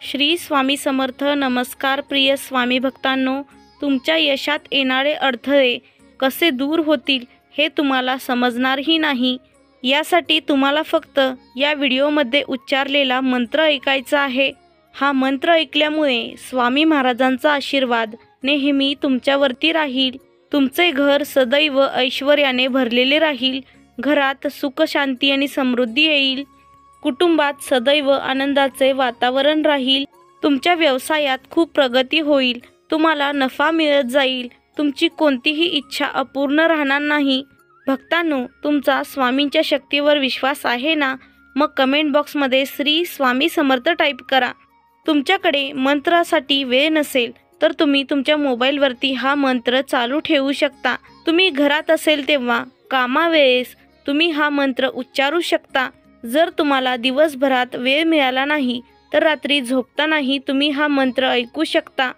श्री स्वामी समर्थ. नमस्कार प्रिय स्वामी भक्तांनो, तुमच्या यशात येणारे अडथळे कसे दूर होतील हे तुम्हाला समजणारही नाही. यासाठी तुम्हाला फक्त या व्हिडिओमध्ये उच्चारलेला मंत्र ऐकायचा आहे. हा मंत्र ऐकल्यामुळे स्वामी महाराजांचा आशीर्वाद नेहमी तुमच्यावरती राहील. तुमचे घर सदैव ऐश्वर्याने भरलेले राहील. घरात सुख, शांती आणि समृद्धी येईल. कुटुंबात सदैव आनंदाचे वातावरण राहील. तुमच्या व्यवसायात खूप प्रगती होईल. तुम्हाला नफा मिळत जाईल. तुमची कोणतीही इच्छा अपूर्ण राहणार नाही. भक्तांनो, तुमचा स्वामींच्या शक्तीवर विश्वास आहे ना? मग कमेंट बॉक्समध्ये श्री स्वामी समर्थ टाईप करा. तुमच्याकडे मंत्रासाठी वेळ नसेल तर तुम्ही तुमच्या मोबाईलवरती हा मंत्र चालू ठेवू शकता. तुम्ही घरात असेल तेव्हा कामावेळेस तुम्ही हा मंत्र उच्चारू शकता. जर तुम्हाला दिवसभरात वेळ मिळाला नाही तर रात्री झोपतानाही तुम्ही हा मंत्र ऐकू शकता.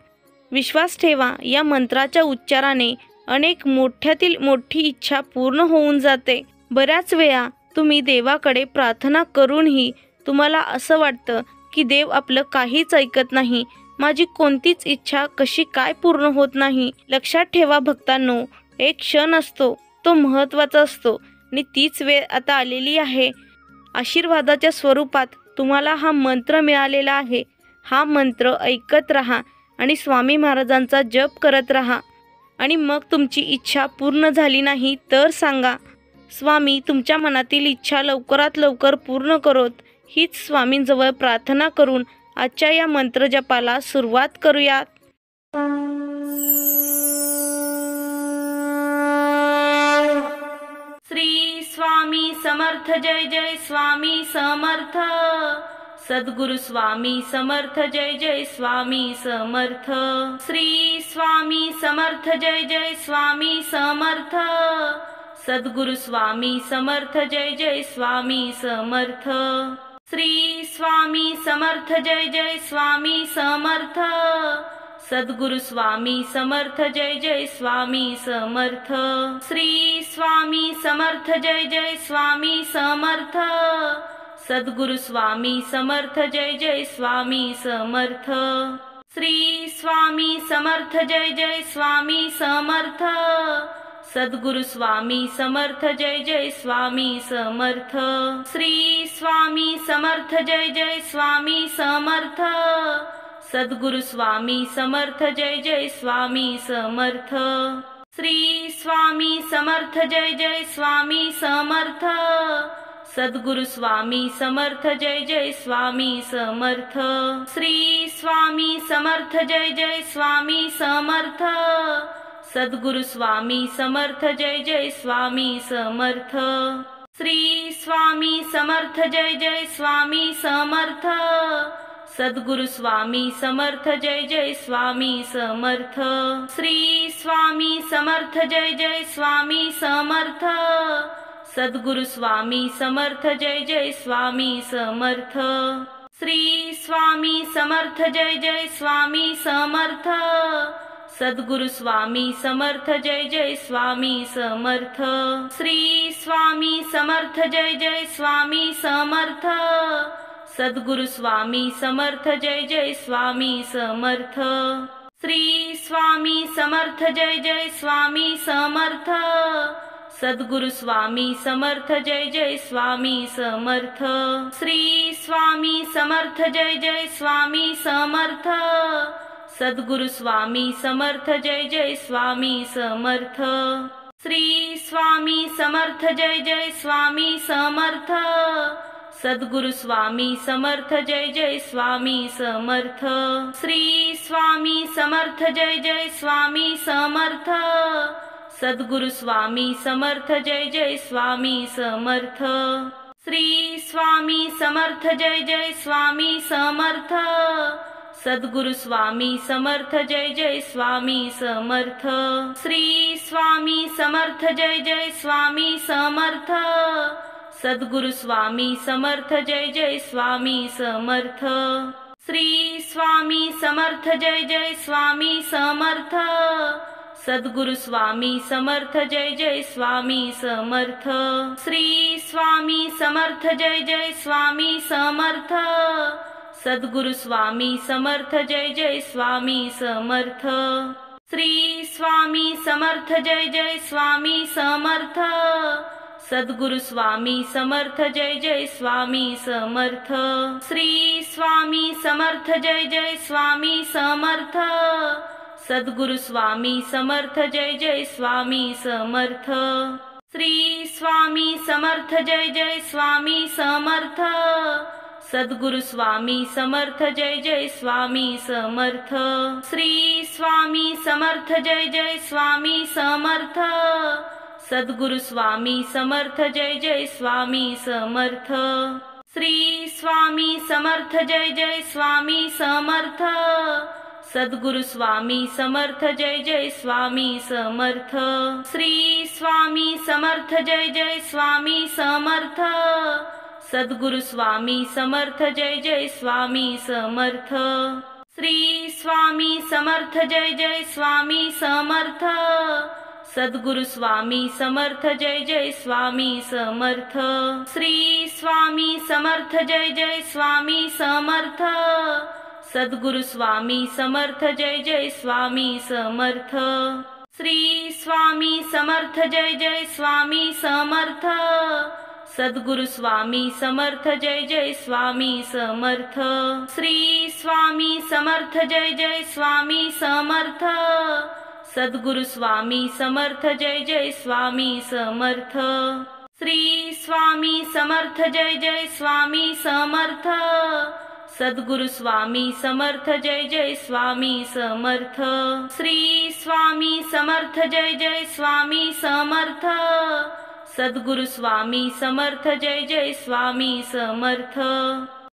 विश्वास ठेवा, या मंत्राच्या उच्चाराने अनेक मोठ्यातील मोठी इच्छा पूर्ण होऊन जाते. बऱ्याच वेळा तुम्ही देवाकडे प्रार्थना करूनही तुम्हाला असं वाटतं की देव आपलं काहीच ऐकत नाही. माझी कोणतीच इच्छा कशी काय पूर्ण होत नाही. लक्षात ठेवा भक्तांनो, एक क्षण असतो, तो महत्त्वाचा असतो आणि तीच वेळ आता आलेली आहे. आशीर्वादाच्या स्वरूपात तुम्हाला हा मंत्र मिळालेला आहे. हा मंत्र ऐकत राहा आणि स्वामी महाराजांचा जप करत राहा. आणि मग तुमची इच्छा पूर्ण झाली नाही तर सांगा, स्वामी तुमच्या मनातील इच्छा लवकरात लवकर पूर्ण करोत. हीच स्वामींजवळ प्रार्थना करून आजच्या या मंत्र जपाला सुरुवात करूयात. श्री स्वामी समर्थ. जय जय स्वामी समर्थ. सद्गुरु स्वामी समर्थ. जय जय स्वामी समर्थ. श्री स्वामी समर्थ. जय जय स्वामी समर्थ. सद्गुरु स्वामी समर्थ. जय जय स्वामी समर्थ. श्री स्वामी समर्थ. जय जय स्वामी समर्थ. सद्गुरु स्वामी समर्थ. जय जय स्वामी समर्थ. श्री स्वामी समर्थ. जय जय स्वामी समर्थ. सद्गुरु स्वामी समर्थ. जय जय स्वामी समर्थ. श्री स्वामी समर्थ. जय जय स्वामी समर्थ. सद्गुरु स्वामी समर्थ. जय जय स्वामी समर्थ. श्री स्वामी समर्थ. जय जय स्वामी समर्थ. सद्गुरु स्वामी समर्थ. जय जय स्वामी समर्थ. श्री स्वामी समर्थ. जय जय स्वामी समर्थ. सद्गुरु स्वामी समर्थ. जय जय स्वामी समर्थ. श्री स्वामी समर्थ. जय जय स्वामी समर्थ. सद्गुरु स्वामी समर्थ. जय जय स्वामी समर्थ. श्री स्वामी समर्थ. जय जय स्वामी समर्थ. सद्गुरु स्वामी समर्थ. जय जय स्वामी समर्थ. श्री स्वामी समर्थ. जय जय स्वामी समर्थ. सद्गुरु स्वामी समर्थ. जय जय स्वामी समर्थ. श्री स्वामी समर्थ. जय जय स्वामी समर्थ. सद्गुरु स्वामी समर्थ. जय जय स्वामी समर्थ. श्री स्वामी समर्थ. जय जय स्वामी समर्थ. सद्गुरु स्वामी समर्थ. जय जय स्वामी समर्थ. श्री स्वामी समर्थ. जय जय स्वामी समर्थ. सद्गुरु स्वामी समर्थ. जय जय स्वामी समर्थ. श्री स्वामी समर्थ. जय जय स्वामी समर्थ. सद्गुरु स्वामी समर्थ. जय जय स्वामी समर्थ. श्री स्वामी समर्थ. जय जय स्वामी समर्थ. सद्गुरु स्वामी समर्थ. जय जय स्वामी समर्थ. श्री स्वामी समर्थ. जय जय स्वामी समर्थ. सद्गुरु स्वामी समर्थ. जय जय स्वामी समर्थ. श्री स्वामी समर्थ. जय जय स्वामी समर्थ. सद्गुरु स्वामी समर्थ. जय जय स्वामी समर्थ. श्री स्वामी समर्थ. जय जय स्वामी समर्थ. सद्गुरु स्वामी समर्थ. जय जय स्वामी समर्थ. श्री स्वामी समर्थ. जय जय स्वामी समर्थ. सद्गुरु स्वामी समर्थ. जय जय स्वामी समर्थ. श्री स्वामी समर्थ. जय जय स्वामी समर्थ. सद्गुरु स्वामी समर्थ जय जय स्वामी समर्थ। श्री स्वामी समर्थ जय जय स्वामी समर्थ। सद्गुरु स्वामी समर्थ जय जय स्वामी समर्थ। श्री स्वामी समर्थ जय जय स्वामी समर्थ। सद्गुरु स्वामी समर्थ जय जय स्वामी समर्थ। श्री स्वामी समर्थ जय जय स्वामी समर्थ। सद्गुरु स्वामी समर्थ जय जय स्वामी समर्थ। श्री स्वामी समर्थ जय जय स्वामी समर्थ। सद्गुरु स्वामी समर्थ जय जय स्वामी समर्थ। श्री स्वामी समर्थ जय जय स्वामी समर्थ। सद्गुरु स्वामी समर्थ जय जय स्वामी समर्थ। श्री स्वामी समर्थ जय जय स्वामी समर्थ। सद्गुरु स्वामी समर्थ जय जय स्वामी समर्थ। श्री स्वामी समर्थ जय जय स्वामी समर्थ। सद्गुरु स्वामी समर्थ जय जय स्वामी समर्थ। श्री स्वामी समर्थ जय जय स्वामी समर्थ। सद्गुरु स्वामी समर्थ जय जय स्वामी समर्थ। श्री स्वामी समर्थ जय जय स्वामी समर्थ। सद्गुरु स्वामी समर्थ जय जय स्वामी समर्थ। श्री स्वामी समर्थ जय जय स्वामी समर्थ। सद्गुरु स्वामी समर्थ जय जय स्वामी समर्थ। श्री स्वामी समर्थ जय जय स्वामी समर्थ। सद्गुरु स्वामी समर्थ जय जय स्वामी समर्थ। श्री स्वामी समर्थ जय जय स्वामी समर्थ। सद्गुरु स्वामी समर्थ जय जय स्वामी समर्थ।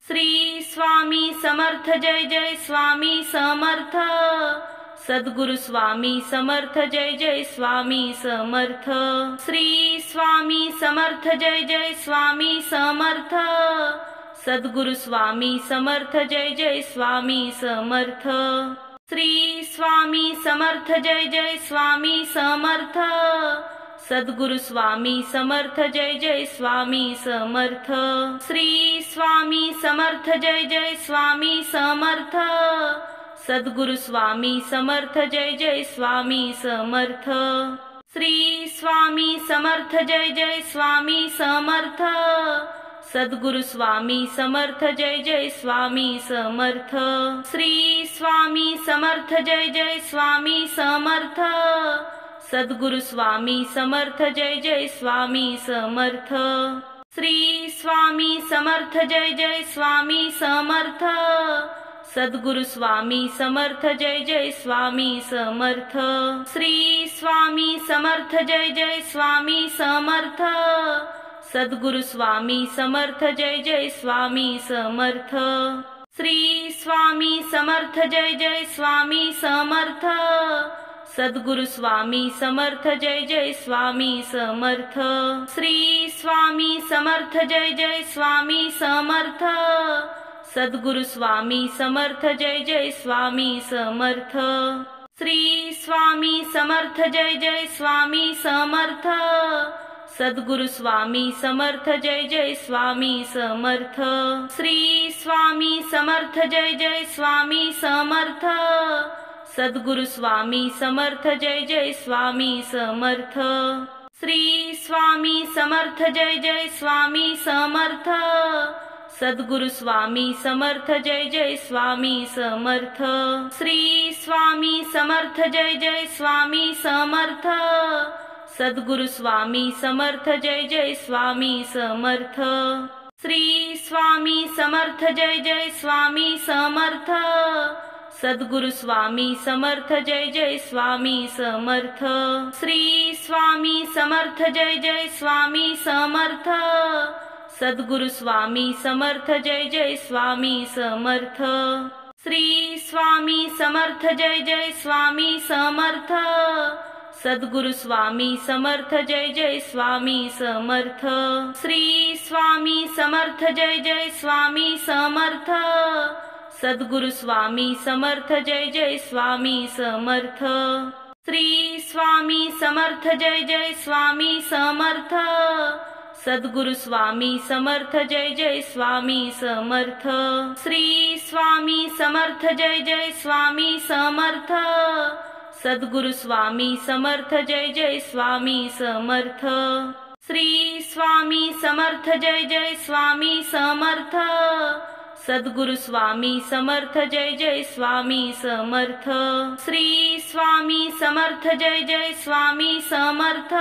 श्री स्वामी समर्थ जय जय स्वामी समर्थ। सद्गुरु स्वामी समर्थ जय जय स्वामी समर्थ। श्री स्वामी समर्थ जय जय स्वामी समर्थ। सद्गुरु स्वामी समर्थ जय जय स्वामी समर्थ। श्री स्वामी समर्थ जय जय स्वामी समर्थ। सद्गुरु स्वामी समर्थ जय जय स्वामी समर्थ। श्री स्वामी समर्थ जय जय स्वामी समर्थ। सद्गुरु स्वामी समर्थ जय जय स्वामी समर्थ। श्री स्वामी समर्थ जय जय स्वामी समर्थ। सद्गुरु स्वामी समर्थ जय जय स्वामी समर्थ। श्री स्वामी समर्थ जय जय स्वामी समर्थ। सद्गुरु स्वामी समर्थ जय जय स्वामी समर्थ। श्री स्वामी समर्थ जय जय स्वामी समर्थ। सद्गुरु स्वामी समर्थ जय जय स्वामी समर्थ। श्री स्वामी समर्थ जय जय स्वामी समर्थ। सद्गुरु स्वामी समर्थ जय जय स्वामी समर्थ। श्री स्वामी समर्थ जय जय स्वामी समर्थ। सद्गुरु स्वामी समर्थ जय जय स्वामी समर्थ। श्री स्वामी समर्थ जय जय स्वामी समर्थ। सद्गुरु स्वामी समर्थ जय जय स्वामी समर्थ। श्री स्वामी समर्थ जय जय स्वामी समर्थ। सद्गुरु स्वामी समर्थ जय जय स्वामी समर्थ। श्री स्वामी समर्थ जय जय स्वामी समर्थ। सद्गुरु स्वामी समर्थ जय जय स्वामी समर्थ। श्री स्वामी समर्थ जय जय स्वामी समर्थ। सद्गुरु स्वामी समर्थ जय जय स्वामी समर्थ। श्री स्वामी समर्थ जय जय स्वामी समर्थ। सद्गुरु स्वामी समर्थ जय जय स्वामी समर्थ। श्री स्वामी समर्थ जय जय स्वामी समर्थ। सद्गुरु स्वामी समर्थ जय जय स्वामी समर्थ। श्री स्वामी समर्थ जय जय स्वामी समर्थ। सद्गुरु स्वामी समर्थ जय जय स्वामी समर्थ। श्री स्वामी समर्थ जय जय स्वामी समर्थ। सद्गुरु स्वामी समर्थ जय जय स्वामी समर्थ। श्री स्वामी समर्थ जय जय स्वामी समर्थ। सद्गुरु स्वामी समर्थ जय जय स्वामी समर्थ। श्री स्वामी समर्थ जय जय स्वामी समर्थ। सद्गुरु स्वामी समर्थ जय जय स्वामी समर्थ। श्री स्वामी समर्थ जय जय स्वामी समर्थ। सद्गुरु स्वामी समर्थ जय जय स्वामी समर्थ। श्री स्वामी समर्थ जय जय स्वामी समर्थ। सद्गुरु स्वामी समर्थ जय जय स्वामी समर्थ। श्री स्वामी समर्थ जय जय स्वामी समर्थ।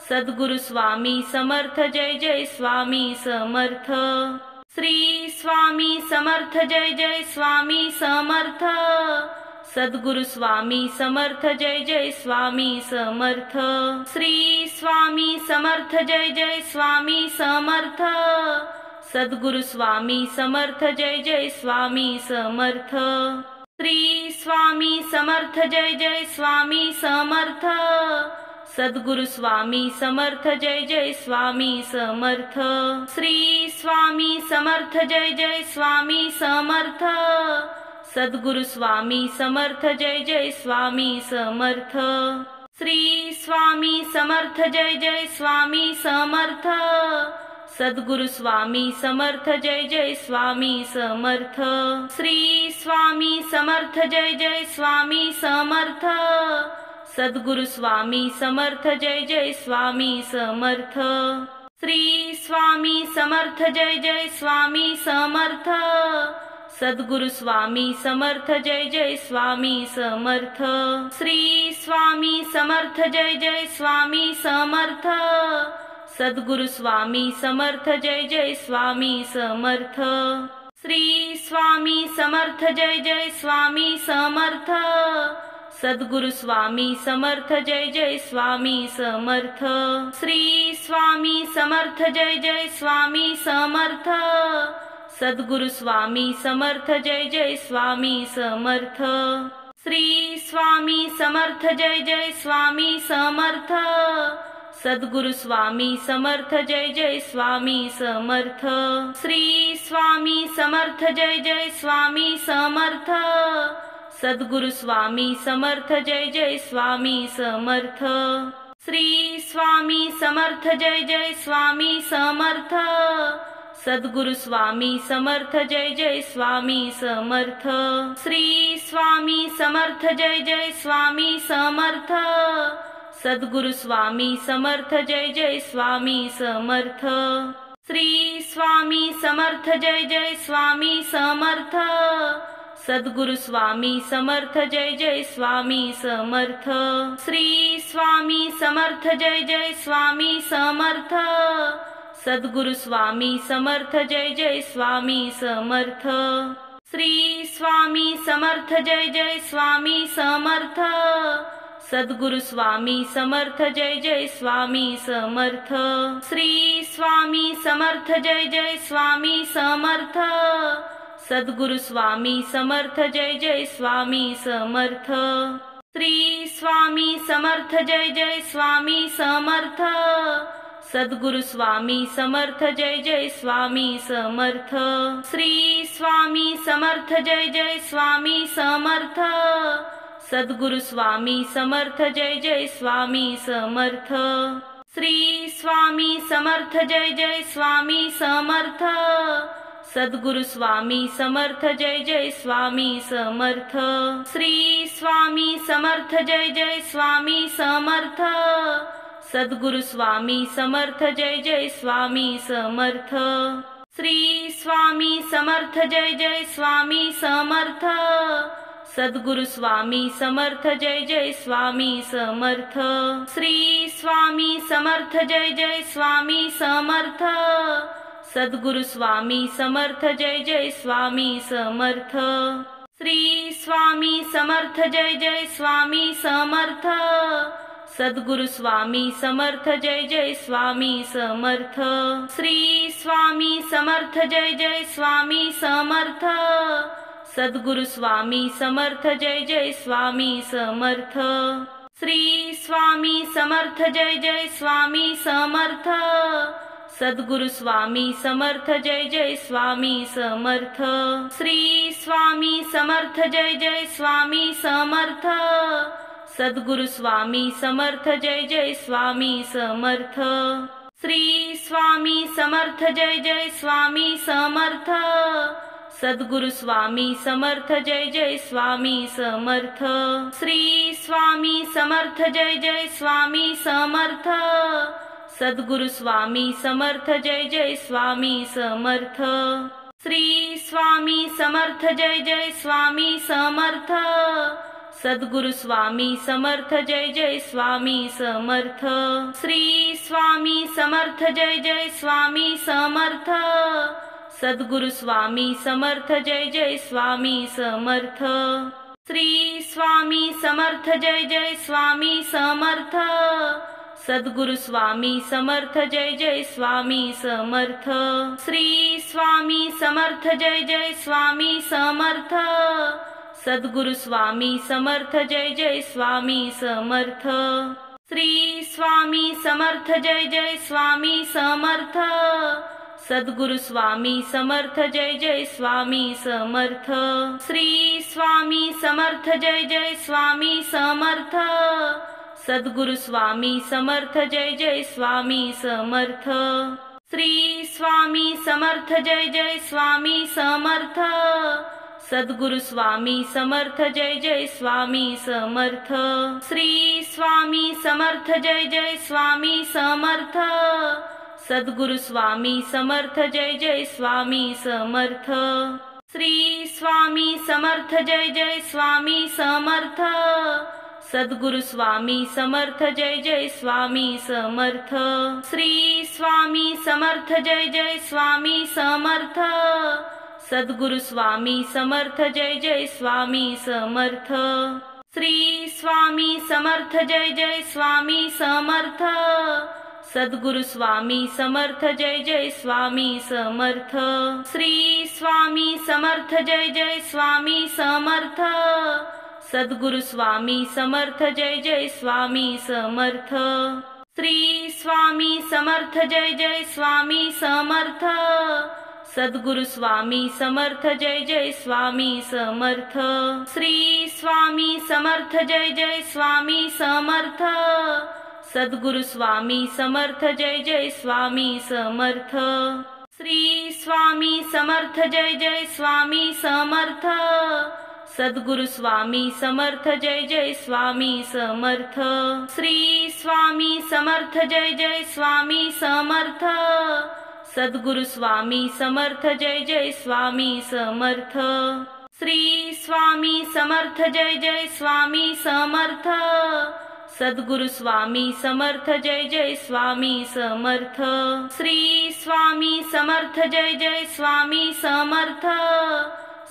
सद्गुरु स्वामी समर्थ जय जय स्वामी समर्थ। श्री स्वामी समर्थ जय जय स्वामी समर्थ। सद्गुरु स्वामी समर्थ जय जय स्वामी समर्थ। श्री स्वामी समर्थ जय जय स्वामी समर्थ। सद्गुरु स्वामी समर्थ जय जय स्वामी समर्थ। श्री स्वामी समर्थ जय जय स्वामी समर्थ। सद्गुरु स्वामी समर्थ जय जय स्वामी समर्थ। श्री स्वामी समर्थ जय जय स्वामी समर्थ। सद्गुरु स्वामी समर्थ जय जय स्वामी समर्थ। श्री स्वामी समर्थ जय जय स्वामी समर्थ। सद्गुरु स्वामी समर्थ जय जय स्वामी समर्थ। श्री स्वामी समर्थ जय जय स्वामी समर्थ। सद्गुरु स्वामी समर्थ जय जय स्वामी समर्थ। श्री स्वामी समर्थ जय जय स्वामी समर्थ। सद्गुरु स्वामी समर्थ जय जय स्वामी समर्थ। श्री स्वामी समर्थ जय जय स्वामी समर्थ। सद्गुरु स्वामी समर्थ जय जय स्वामी समर्थ। श्री स्वामी समर्थ जय जय स्वामी समर्थ। सद्गुरु स्वामी समर्थ जय जय स्वामी समर्थ। श्री स्वामी समर्थ जय जय स्वामी समर्थ। सद्गुरु स्वामी समर्थ जय जय स्वामी समर्थ। श्री स्वामी समर्थ जय जय स्वामी समर्थ। सद्गुरु स्वामी समर्थ जय जय स्वामी समर्थ। श्री स्वामी समर्थ जय जय स्वामी समर्थ। सद्गुरु स्वामी समर्थ जय जय स्वामी समर्थ। श्री स्वामी समर्थ जय जय स्वामी समर्थ। सद्गुरु स्वामी समर्थ जय जय स्वामी समर्थ। श्री स्वामी समर्थ जय जय स्वामी समर्थ। सद्गुरु स्वामी समर्थ जय जय स्वामी समर्थ। श्री स्वामी समर्थ जय जय स्वामी समर्थ। सद्गुरु स्वामी समर्थ जय जय स्वामी समर्थ। श्री स्वामी समर्थ जय जय स्वामी समर्थ। सद्गुरु स्वामी समर्थ जय जय स्वामी समर्थ। श्री स्वामी समर्थ जय जय स्वामी समर्थ। सद्गुरु स्वामी समर्थ जय जय स्वामी समर्थ। श्री स्वामी समर्थ जय जय स्वामी समर्थ। सद्गुरु स्वामी समर्थ जय जय स्वामी समर्थ। श्री स्वामी समर्थ जय जय स्वामी समर्थ। सद्गुरु स्वामी समर्थ जय जय स्वामी समर्थ। श्री स्वामी समर्थ जय जय स्वामी समर्थ। सद्गुरु स्वामी समर्थ जय जय स्वामी समर्थ। श्री स्वामी समर्थ जय जय स्वामी समर्थ। सद्गुरु स्वामी समर्थ जय जय स्वामी समर्थ। श्री स्वामी समर्थ जय जय स्वामी समर्थ। सद्गुरु स्वामी समर्थ जय जय स्वामी समर्थ। श्री स्वामी समर्थ जय जय स्वामी समर्थ। सद्गुरु स्वामी समर्थ जय जय स्वामी समर्थ। श्री स्वामी समर्थ जय जय स्वामी समर्थ। सद्गुरु स्वामी समर्थ जय जय स्वामी समर्थ। श्री स्वामी समर्थ जय जय स्वामी समर्थ। सद्गुरु स्वामी समर्थ जय जय स्वामी समर्थ। श्री स्वामी समर्थ जय जय स्वामी समर्थ। सद्गुरु स्वामी समर्थ जय जय स्वामी समर्थ। श्री स्वामी समर्थ जय जय स्वामी समर्थ। सद्गुरु स्वामी समर्थ जय जय स्वामी समर्थ। श्री स्वामी समर्थ जय जय स्वामी समर्थ। सद्गुरु स्वामी समर्थ जय जय स्वामी समर्थ। श्री स्वामी समर्थ जय जय स्वामी समर्थ। सद्गुरु स्वामी समर्थ जय जय स्वामी समर्थ। श्री स्वामी समर्थ जय जय स्वामी समर्थ। सद्गुरु स्वामी समर्थ जय जय स्वामी समर्थ। श्री स्वामी समर्थ जय जय स्वामी समर्थ। सद्गुरु स्वामी समर्थ जय जय स्वामी समर्थ। श्री स्वामी समर्थ जय जय स्वामी समर्थ। सद्गुरु स्वामी समर्थ जय जय स्वामी समर्थ। श्री स्वामी समर्थ जय जय स्वामी समर्थ। सद्गुरु स्वामी समर्थ जय जय स्वामी समर्थ। श्री स्वामी समर्थ जय जय स्वामी समर्थ। सद्गुरु स्वामी समर्थ जय जय स्वामी समर्थ। श्री स्वामी समर्थ जय जय स्वामी समर्थ। सद्गुरु स्वामी समर्थ जय जय स्वामी समर्थ। श्री स्वामी समर्थ जय जय स्वामी समर्थ। सद्गुरु स्वामी समर्थ जय जय स्वामी समर्थ। श्री स्वामी समर्थ जय जय स्वामी समर्थ। सद्गुरु स्वामी समर्थ जय जय स्वामी समर्थ। श्री स्वामी समर्थ जय जय स्वामी समर्थ। सद्गुरु स्वामी समर्थ जय जय स्वामी समर्थ। श्री स्वामी समर्थ जय जय स्वामी समर्थ। सद्गुरु स्वामी समर्थ जय जय स्वामी समर्थ। श्री स्वामी समर्थ जय जय स्वामी समर्थ। सद्गुरु स्वामी समर्थ जय जय स्वामी समर्थ। श्री स्वामी समर्थ जय जय स्वामी समर्थ। सद्गुरु स्वामी समर्थ जय जय स्वामी समर्थ। श्री स्वामी समर्थ जय जय स्वामी समर्थ। सद्गुरु स्वामी समर्थ जय जय स्वामी समर्थ। श्री स्वामी समर्थ जय जय स्वामी समर्थ। सद्गुरु स्वामी समर्थ जय जय स्वामी समर्थ। श्री स्वामी समर्थ जय जय स्वामी समर्थ। सद्गुरु स्वामी समर्थ जय जय स्वामी समर्थ। श्री स्वामी समर्थ जय जय स्वामी समर्थ। सद्गुरु स्वामी समर्थ जय जय स्वामी समर्थ। श्री स्वामी समर्थ जय जय स्वामी समर्थ। सद्गुरु स्वामी समर्थ जय जय स्वामी समर्थ। श्री स्वामी समर्थ जय जय स्वामी समर्थ। सद्गुरु स्वामी समर्थ जय जय स्वामी समर्थ। श्री स्वामी समर्थ जय जय स्वामी समर्थ।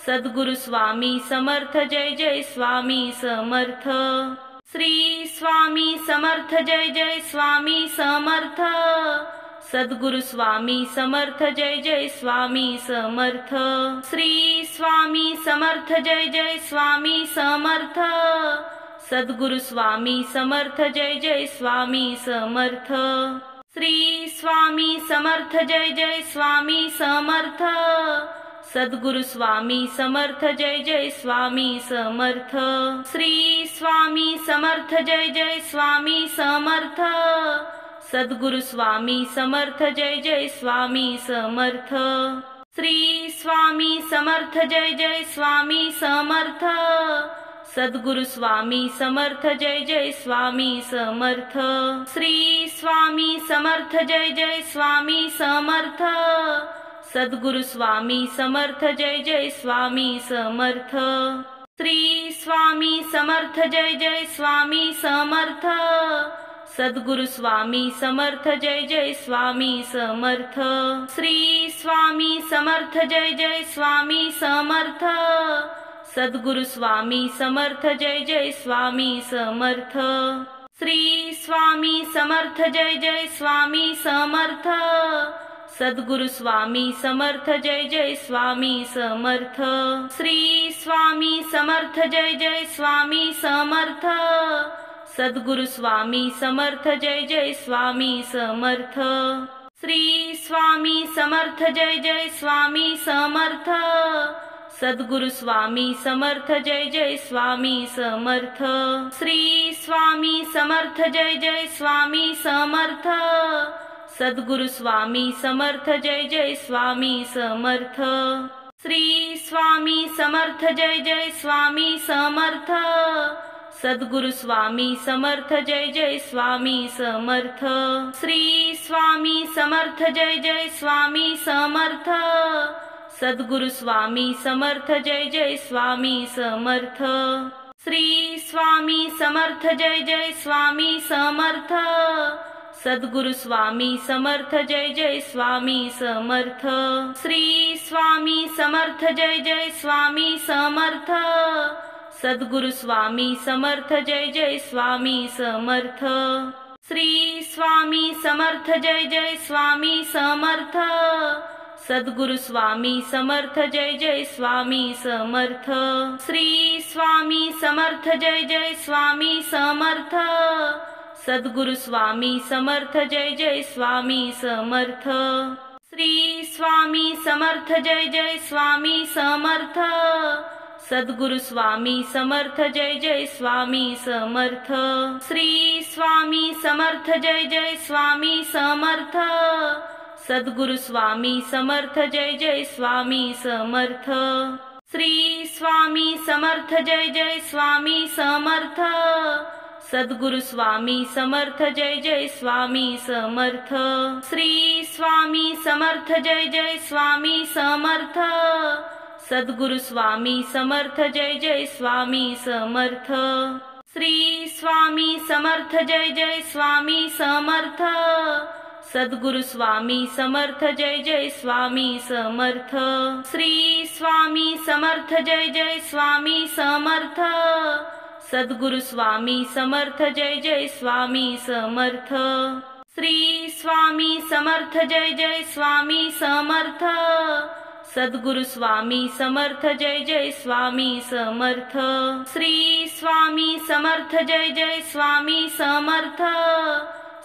सद्गुरु स्वामी समर्थ जय जय स्वामी समर्थ। श्री स्वामी समर्थ जय जय स्वामी समर्थ। सद्गुरु स्वामी समर्थ जय जय स्वामी समर्थ। श्री स्वामी समर्थ जय जय स्वामी समर्थ। सद्गुरु स्वामी समर्थ जय जय स्वामी समर्थ। श्री स्वामी समर्थ जय जय स्वामी समर्थ। सद्गुरु स्वामी समर्थ जय जय स्वामी समर्थ। श्री स्वामी समर्थ जय जय स्वामी समर्थ। सद्गुरु स्वामी समर्थ जय जय स्वामी समर्थ। श्री स्वामी समर्थ जय जय स्वामी समर्थ। सद्गुरु स्वामी समर्थ जय जय स्वामी समर्थ। श्री स्वामी समर्थ जय जय स्वामी समर्थ। सद्गुरु स्वामी समर्थ जय जय स्वामी समर्थ। श्री स्वामी समर्थ जय जय स्वामी समर्थ। सद्गुरु स्वामी समर्थ जय जय स्वामी समर्थ। श्री स्वामी समर्थ जय जय स्वामी समर्थ। सद्गुरु स्वामी समर्थ जय जय स्वामी समर्थ। श्री स्वामी समर्थ जय जय स्वामी समर्थ। सद्गुरु स्वामी समर्थ जय जय स्वामी समर्थ। श्री स्वामी समर्थ जय जय स्वामी समर्थ। सद्गुरु स्वामी समर्थ जय जय स्वामी समर्थ। श्री स्वामी समर्थ जय जय स्वामी समर्थ। सद्गुरु स्वामी समर्थ जय जय स्वामी समर्थ। श्री स्वामी समर्थ जय जय स्वामी समर्थ। सद्गुरु स्वामी समर्थ जय जय स्वामी समर्थ। श्री स्वामी समर्थ जय जय स्वामी समर्थ। सद्गुरु स्वामी समर्थ जय जय स्वामी समर्थ। श्री स्वामी समर्थ जय जय स्वामी समर्थ। सद्गुरु स्वामी समर्थ जय जय स्वामी समर्थ। श्री स्वामी समर्थ जय जय स्वामी समर्थ। सद्गुरु स्वामी समर्थ जय जय स्वामी समर्थ। श्री स्वामी समर्थ जय जय स्वामी समर्थ। सद्गुरु स्वामी समर्थ जय जय स्वामी समर्थ। श्री स्वामी समर्थ जय जय स्वामी समर्थ। सद्गुरु स्वामी समर्थ जय जय स्वामी समर्थ। श्री स्वामी समर्थ जय जय स्वामी समर्थ। सद्गुरु स्वामी समर्थ जय जय स्वामी समर्थ। श्री स्वामी समर्थ जय जय स्वामी समर्थ। सद्गुरु स्वामी समर्थ जय जय स्वामी समर्थ। श्री स्वामी समर्थ जय जय स्वामी समर्थ। सद्गुरु स्वामी समर्थ जय जय स्वामी समर्थ। श्री स्वामी समर्थ जय जय स्वामी समर्थ। सद्गुरु स्वामी समर्थ जय जय स्वामी समर्थ। श्री स्वामी समर्थ जय जय स्वामी समर्थ। सद्गुरु स्वामी समर्थ जय जय स्वामी समर्थ। श्री स्वामी समर्थ जय जय स्वामी समर्थ। सद्गुरु स्वामी समर्थ जय जय स्वामी समर्थ। श्री स्वामी समर्थ जय जय स्वामी समर्थ। सद्गुरु स्वामी समर्थ जय जय स्वामी समर्थ। श्री स्वामी समर्थ जय जय स्वामी समर्थ। सद्गुरु स्वामी समर्थ जय जय स्वामी समर्थ। श्री स्वामी समर्थ जय जय स्वामी समर्थ।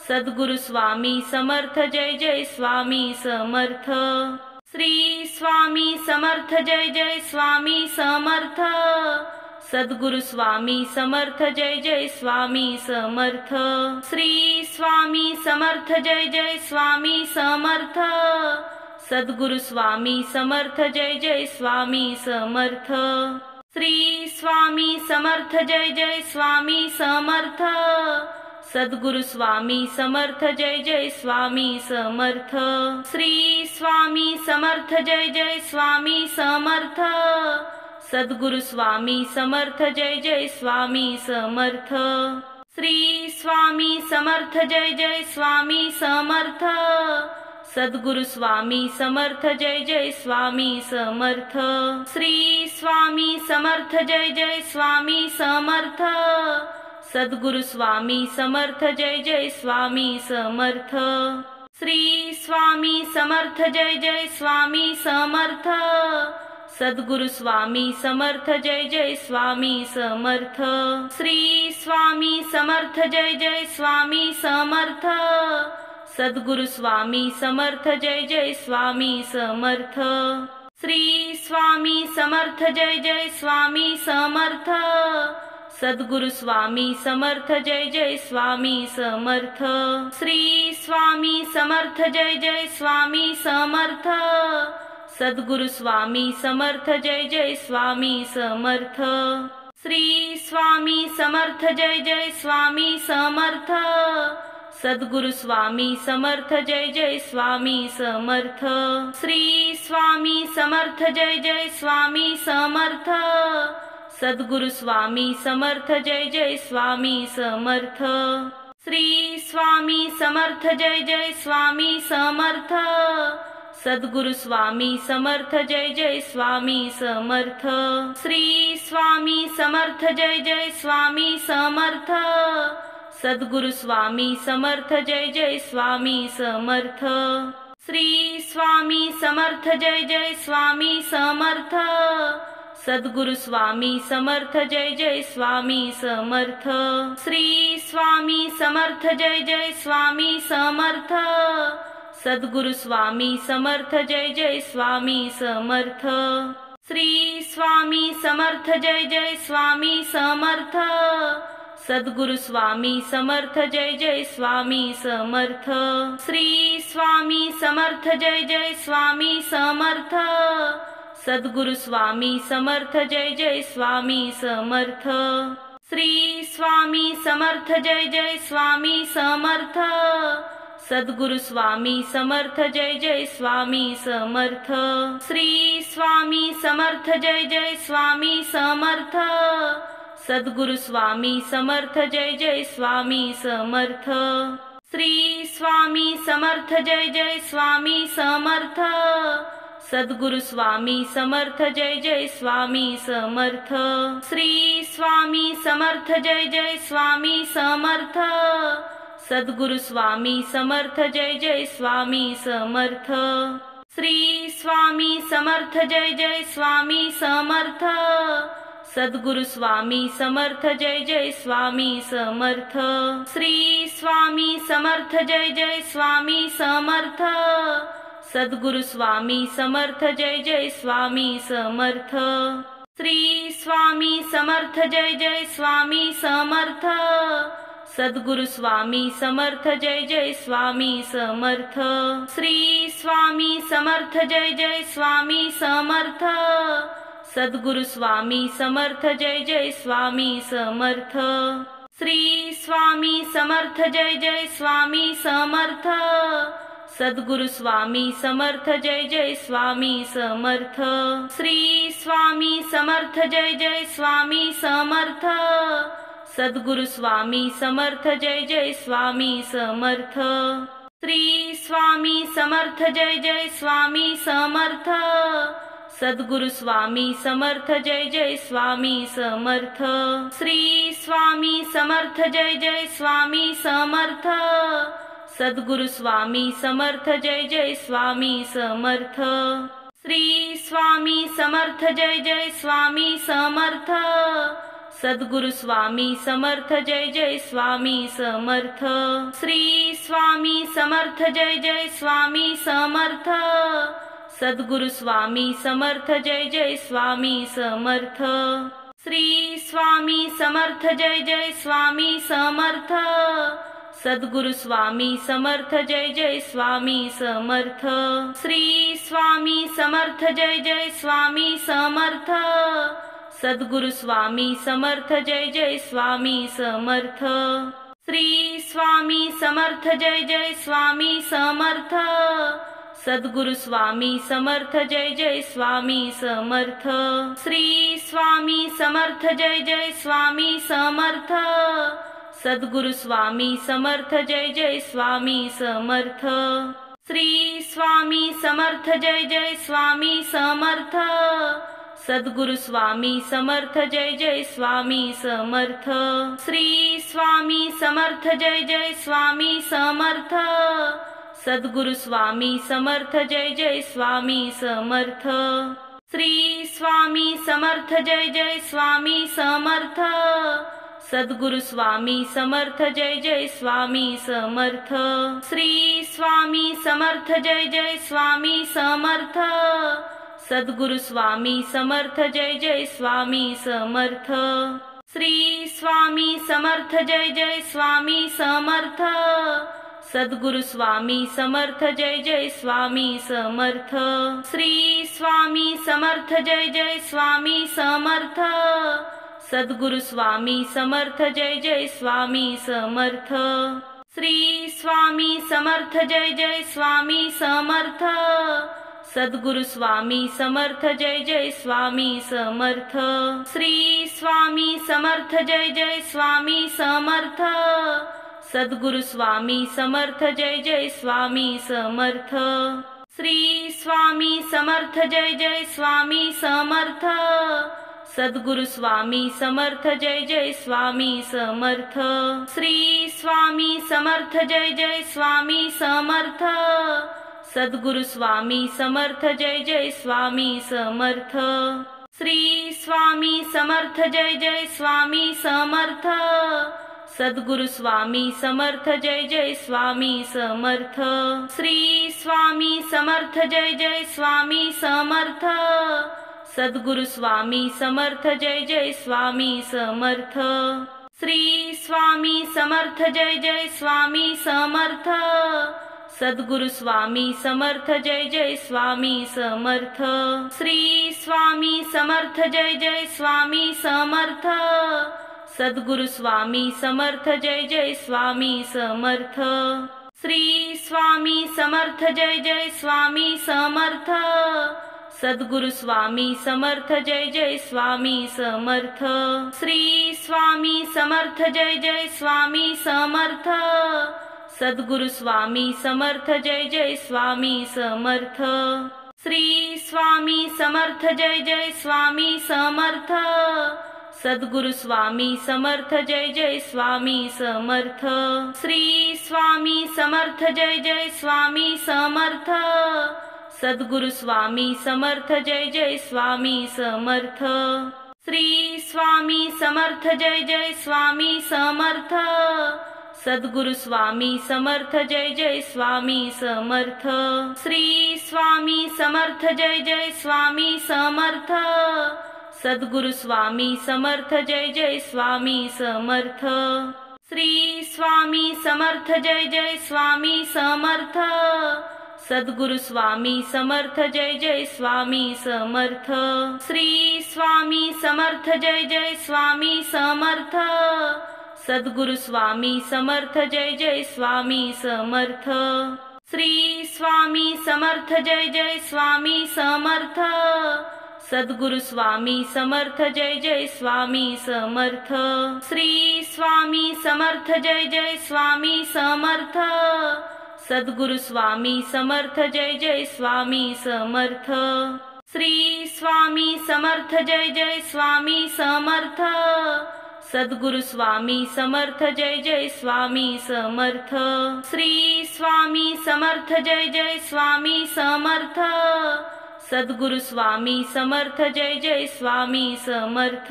सद्गुरु स्वामी समर्थ जय जय स्वामी समर्थ। श्री स्वामी समर्थ जय जय स्वामी समर्थ। सद्गुरु स्वामी समर्थ जय जय स्वामी समर्थ। श्री स्वामी समर्थ जय जय स्वामी समर्थ। सद्गुरु स्वामी समर्थ जय जय स्वामी समर्थ। श्री स्वामी समर्थ जय जय स्वामी समर्थ। सद्गुरु स्वामी समर्थ जय जय स्वामी समर्थ। श्री स्वामी समर्थ जय जय स्वामी समर्थ। सद्गुरु स्वामी समर्थ जय जय स्वामी समर्थ। श्री स्वामी समर्थ जय जय स्वामी समर्थ। सद्गुरु स्वामी समर्थ जय जय स्वामी समर्थ। श्री स्वामी समर्थ जय जय स्वामी समर्थ। सद्गुरु स्वामी समर्थ जय जय स्वामी समर्थ। श्री स्वामी समर्थ जय जय स्वामी समर्थ। सद्गुरु स्वामी समर्थ जय जय स्वामी समर्थ। श्री स्वामी समर्थ जय जय स्वामी समर्थ। सद्गुरु स्वामी समर्थ जय जय स्वामी समर्थ। श्री स्वामी समर्थ जय जय स्वामी समर्थ। सद्गुरु स्वामी समर्थ जय जय स्वामी समर्थ। श्री स्वामी समर्थ जय जय स्वामी समर्थ। सद्गुरु स्वामी समर्थ जय जय स्वामी समर्थ। श्री स्वामी समर्थ जय जय स्वामी समर्थ। सद्गुरु स्वामी समर्थ जय जय स्वामी समर्थ। श्री स्वामी समर्थ जय जय स्वामी समर्थ। सद्गुरु स्वामी समर्थ जय जय स्वामी समर्थ। श्री स्वामी समर्थ जय जय स्वामी समर्थ। सद्गुरु स्वामी समर्थ जय जय स्वामी समर्थ। श्री स्वामी समर्थ जय जय स्वामी समर्थ। सद्गुरु स्वामी समर्थ जय जय स्वामी समर्थ। श्री स्वामी समर्थ जय जय स्वामी समर्थ। सद्गुरु स्वामी समर्थ जय जय स्वामी समर्थ। श्री स्वामी समर्थ जय जय स्वामी समर्थ। सद्गुरु स्वामी समर्थ जय जय स्वामी समर्थ। श्री स्वामी समर्थ जय जय स्वामी समर्थ। सद्गुरु स्वामी समर्थ जय जय स्वामी समर्थ। श्री स्वामी समर्थ जय जय स्वामी समर्थ। सद्गुरु स्वामी समर्थ जय जय स्वामी समर्थ। श्री स्वामी समर्थ जय जय स्वामी समर्थ। सद्गुरु स्वामी समर्थ जय जय स्वामी समर्थ। श्री स्वामी समर्थ जय जय स्वामी समर्थ। सद्गुरु स्वामी समर्थ जय जय स्वामी समर्थ। श्री स्वामी समर्थ जय जय स्वामी समर्थ। सद्गुरु स्वामी समर्थ जय जय स्वामी समर्थ। श्री स्वामी समर्थ जय जय स्वामी समर्थ। सद्गुरु स्वामी समर्थ जय जय स्वामी समर्थ। श्री स्वामी समर्थ जय जय स्वामी समर्थ। सद्गुरु स्वामी समर्थ जय जय स्वामी समर्थ। श्री स्वामी समर्थ जय जय स्वामी समर्थ। सद्गुरु स्वामी समर्थ जय जय स्वामी समर्थ। श्री स्वामी समर्थ जय जय स्वामी समर्थ। सद्गुरु स्वामी समर्थ जय जय स्वामी समर्थ। श्री स्वामी समर्थ जय जय स्वामी समर्थ। सद्गुरु स्वामी समर्थ जय जय स्वामी समर्थ। श्री स्वामी समर्थ जय जय स्वामी समर्थ। सद्गुरु स्वामी समर्थ जय जय स्वामी समर्थ। श्री स्वामी समर्थ जय जय स्वामी समर्थ। सद्गुरु स्वामी समर्थ जय जय स्वामी समर्थ। श्री स्वामी समर्थ जय जय स्वामी समर्थ। सद्गुरु स्वामी समर्थ जय जय स्वामी समर्थ। श्री स्वामी समर्थ जय जय स्वामी समर्थ। सद्गुरु स्वामी समर्थ जय जय स्वामी समर्थ। श्री स्वामी समर्थ जय जय स्वामी समर्थ। सद्गुरु स्वामी समर्थ जय जय स्वामी समर्थ। श्री स्वामी समर्थ जय जय स्वामी समर्थ। सद्गुरु स्वामी समर्थ जय जय स्वामी समर्थ। श्री स्वामी समर्थ जय जय स्वामी समर्थ। सद्गुरु स्वामी समर्थ जय जय स्वामी समर्थ। श्री स्वामी समर्थ जय जय स्वामी समर्थ। सद्गुरु स्वामी समर्थ जय जय स्वामी समर्थ। श्री स्वामी समर्थ जय जय स्वामी समर्थ। सद्गुरु स्वामी समर्थ जय जय स्वामी समर्थ। श्री स्वामी समर्थ जय जय स्वामी समर्थ। सद्गुरु स्वामी समर्थ जय जय स्वामी समर्थ। श्री स्वामी समर्थ जय जय स्वामी समर्थ। सद्गुरु स्वामी समर्थ जय जय स्वामी समर्थ। श्री स्वामी समर्थ जय जय स्वामी समर्थ। सद्गुरु स्वामी समर्थ जय जय स्वामी समर्थ। श्री स्वामी समर्थ जय जय स्वामी समर्थ। सद्गुरु स्वामी समर्थ जय जय स्वामी समर्थ। श्री स्वामी समर्थ जय जय स्वामी समर्थ। सद्गुरु स्वामी समर्थ जय जय स्वामी समर्थ। श्री स्वामी समर्थ जय जय स्वामी समर्थ। सद्गुरु स्वामी समर्थ जय जय स्वामी समर्थ। श्री स्वामी समर्थ जय जय स्वामी समर्थ। सद्गुरु स्वामी समर्थ जय जय स्वामी समर्थ। श्री स्वामी समर्थ जय जय स्वामी समर्थ। सद्गुरु स्वामी समर्थ जय जय स्वामी समर्थ। श्री स्वामी समर्थ जय जय स्वामी समर्थ। सद्गुरु स्वामी समर्थ जय जय स्वामी समर्थ। श्री स्वामी समर्थ जय जय स्वामी समर्थ। सद्गुरु स्वामी समर्थ जय जय स्वामी समर्थ। श्री स्वामी समर्थ जय जय स्वामी समर्थ। सद्गुरु स्वामी समर्थ जय जय स्वामी समर्थ। श्री स्वामी समर्थ जय जय स्वामी समर्थ। सद्गुरु स्वामी समर्थ जय जय स्वामी समर्थ। श्री स्वामी समर्थ जय जय स्वामी समर्थ। सद्गुरु स्वामी समर्थ जय जय स्वामी समर्थ। श्री स्वामी समर्थ जय जय स्वामी समर्थ। सद्गुरु स्वामी समर्थ जय जय स्वामी समर्थ। श्री स्वामी समर्थ जय जय स्वामी समर्थ। सद्गुरु स्वामी समर्थ जय जय स्वामी समर्थ। श्री स्वामी समर्थ जय जय स्वामी समर्थ। सद्गुरु स्वामी समर्थ जय जय स्वामी समर्थ। श्री स्वामी समर्थ जय जय स्वामी समर्थ। सद्गुरु स्वामी समर्थ जय जय स्वामी समर्थ। श्री स्वामी समर्थ जय जय स्वामी समर्थ। सद्गुरु स्वामी समर्थ जय जय स्वामी समर्थ। श्री स्वामी समर्थ जय जय स्वामी समर्थ। सद्गुरु स्वामी समर्थ जय जय स्वामी समर्थ। श्री स्वामी समर्थ जय जय स्वामी समर्थ। सद्गुरु स्वामी समर्थ जय जय स्वामी समर्थ। श्री स्वामी समर्थ जय जय स्वामी समर्थ। सद्गुरु स्वामी समर्थ जय जय स्वामी समर्थ। श्री स्वामी समर्थ जय जय स्वामी समर्थ। सद्गुरु स्वामी समर्थ जय जय स्वामी समर्थ। श्री स्वामी समर्थ जय जय स्वामी समर्थ। सद्गुरु स्वामी समर्थ जय जय स्वामी समर्थ। श्री स्वामी समर्थ जय जय स्वामी समर्थ। सद्गुरु स्वामी समर्थ जय जय स्वामी समर्थ। श्री स्वामी समर्थ जय जय स्वामी समर्थ। सद्गुरु स्वामी समर्थ जय जय स्वामी समर्थ। श्री स्वामी समर्थ जय जय स्वामी समर्थ। सद्गुरु स्वामी समर्थ जय जय स्वामी समर्थ। श्री स्वामी समर्थ जय जय स्वामी समर्थ। सद्गुरु स्वामी समर्थ जय जय स्वामी समर्थ।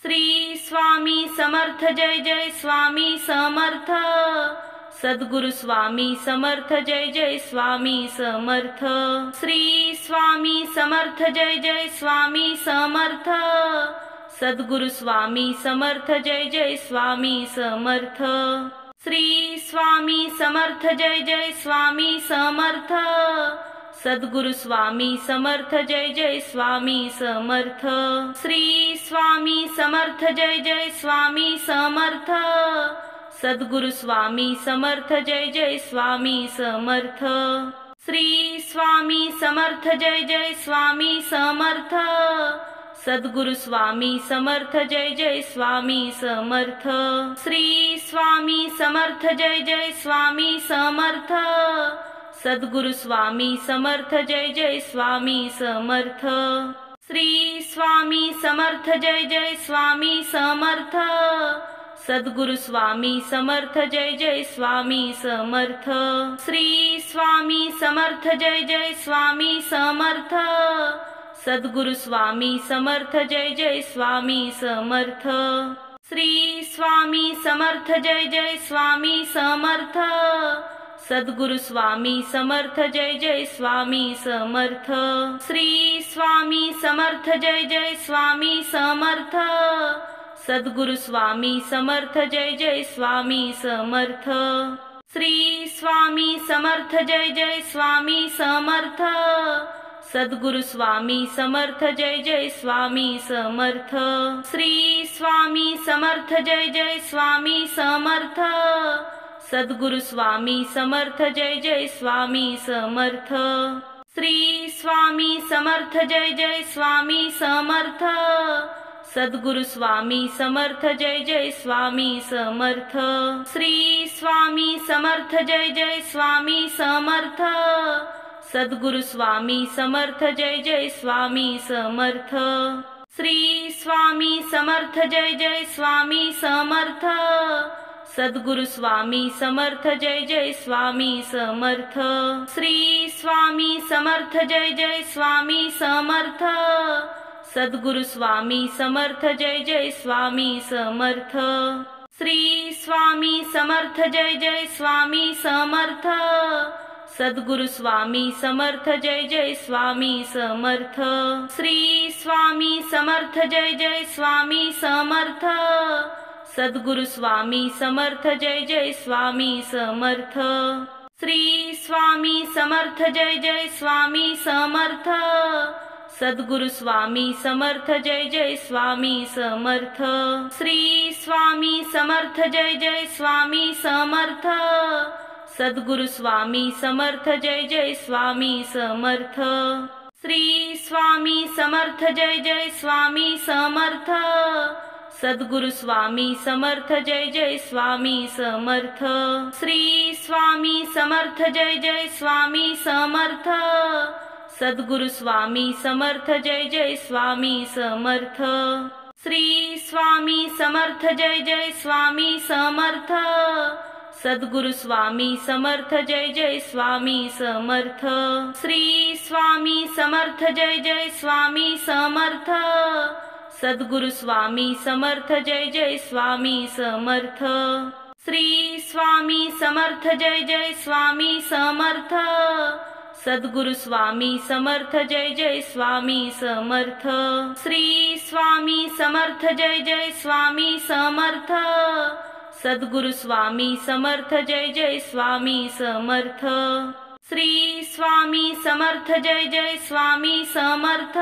श्री स्वामी समर्थ जय जय स्वामी समर्थ। सद्गुरु स्वामी समर्थ जय जय स्वामी समर्थ। श्री स्वामी समर्थ जय जय स्वामी समर्थ। सद्गुरु स्वामी समर्थ जय जय स्वामी समर्थ। श्री स्वामी समर्थ जय जय स्वामी समर्थ। सद्गुरु स्वामी समर्थ जय जय स्वामी समर्थ। श्री स्वामी समर्थ जय जय स्वामी समर्थ। सद्गुरु स्वामी समर्थ जय जय स्वामी समर्थ। श्री स्वामी समर्थ जय जय स्वामी समर्थ। सद्गुरु स्वामी समर्थ जय जय स्वामी समर्थ। श्री स्वामी समर्थ जय जय स्वामी समर्थ। सद्गुरु स्वामी समर्थ जय जय स्वामी समर्थ। श्री स्वामी समर्थ जय जय स्वामी समर्थ। सद्गुरु स्वामी समर्थ जय जय स्वामी समर्थ। श्री स्वामी समर्थ जय जय स्वामी समर्थ। सद्गुरु स्वामी समर्थ जय जय स्वामी समर्थ। श्री स्वामी समर्थ जय जय स्वामी समर्थ। सद्गुरु स्वामी समर्थ जय जय स्वामी समर्थ। श्री स्वामी समर्थ जय जय स्वामी समर्थ। सद्गुरु स्वामी समर्थ जय जय स्वामी समर्थ। श्री स्वामी समर्थ जय जय स्वामी समर्थ। सद्गुरु स्वामी समर्थ जय जय स्वामी समर्थ। श्री स्वामी समर्थ जय जय स्वामी समर्थ। सद्गुरु स्वामी समर्थ जय जय स्वामी समर्थ। श्री स्वामी समर्थ जय जय स्वामी समर्थ। सद्गुरु स्वामी समर्थ जय जय स्वामी समर्थ। श्री स्वामी समर्थ जय जय स्वामी समर्थ। सद्गुरु स्वामी समर्थ जय जय स्वामी समर्थ। श्री स्वामी समर्थ जय जय स्वामी समर्थ। सद्गुरु स्वामी समर्थ जय जय स्वामी समर्थ। श्री स्वामी समर्थ जय जय स्वामी समर्थ। सद्गुरु स्वामी समर्थ जय जय स्वामी समर्थ। श्री स्वामी समर्थ जय जय स्वामी समर्थ। सद्गुरु स्वामी समर्थ जय जय स्वामी समर्थ। श्री स्वामी समर्थ जय जय स्वामी समर्थ। सद्गुरु स्वामी समर्थ जय जय स्वामी समर्थ। श्री स्वामी समर्थ जय जय स्वामी समर्थ। सद्गुरु स्वामी समर्थ जय जय स्वामी समर्थ। श्री स्वामी समर्थ जय जय स्वामी समर्थ। सद्गुरु स्वामी समर्थ जय जय स्वामी समर्थ। श्री स्वामी समर्थ जय जय स्वामी समर्थ। सद्गुरु स्वामी समर्थ जय जय स्वामी समर्थ। श्री स्वामी समर्थ जय जय स्वामी समर्थ। सद्गुरु स्वामी समर्थ जय जय स्वामी समर्थ। श्री स्वामी समर्थ जय जय स्वामी समर्थ। सद्गुरु स्वामी समर्थ जय जय स्वामी समर्थ। श्री स्वामी समर्थ जय जय स्वामी समर्थ। सद्गुरु स्वामी समर्थ जय जय स्वामी समर्थ। श्री स्वामी समर्थ जय जय स्वामी समर्थ। सद्गुरु स्वामी समर्थ जय जय स्वामी समर्थ। श्री स्वामी समर्थ जय जय स्वामी समर्थ। सद्गुरु स्वामी समर्थ जय जय स्वामी समर्थ। श्री स्वामी समर्थ जय जय स्वामी समर्थ।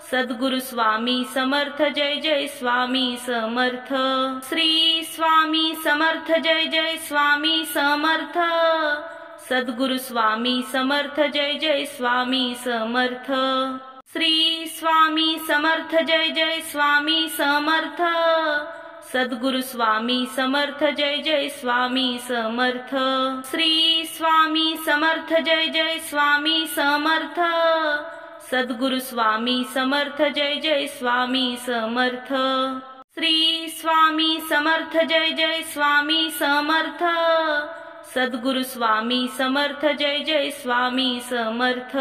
सद्गुरु स्वामी समर्थ जय जय स्वामी समर्थ। श्री स्वामी समर्थ जय जय स्वामी समर्थ। सद्गुरु स्वामी समर्थ जय जय स्वामी समर्थ। श्री स्वामी समर्थ जय जय स्वामी समर्थ। सद्गुरु स्वामी समर्थ जय जय स्वामी समर्थ। श्री स्वामी समर्थ जय जय स्वामी समर्थ। सद्गुरु स्वामी समर्थ जय जय स्वामी समर्थ। श्री स्वामी समर्थ जय जय स्वामी समर्थ। सद्गुरु स्वामी समर्थ जय जय स्वामी समर्थ।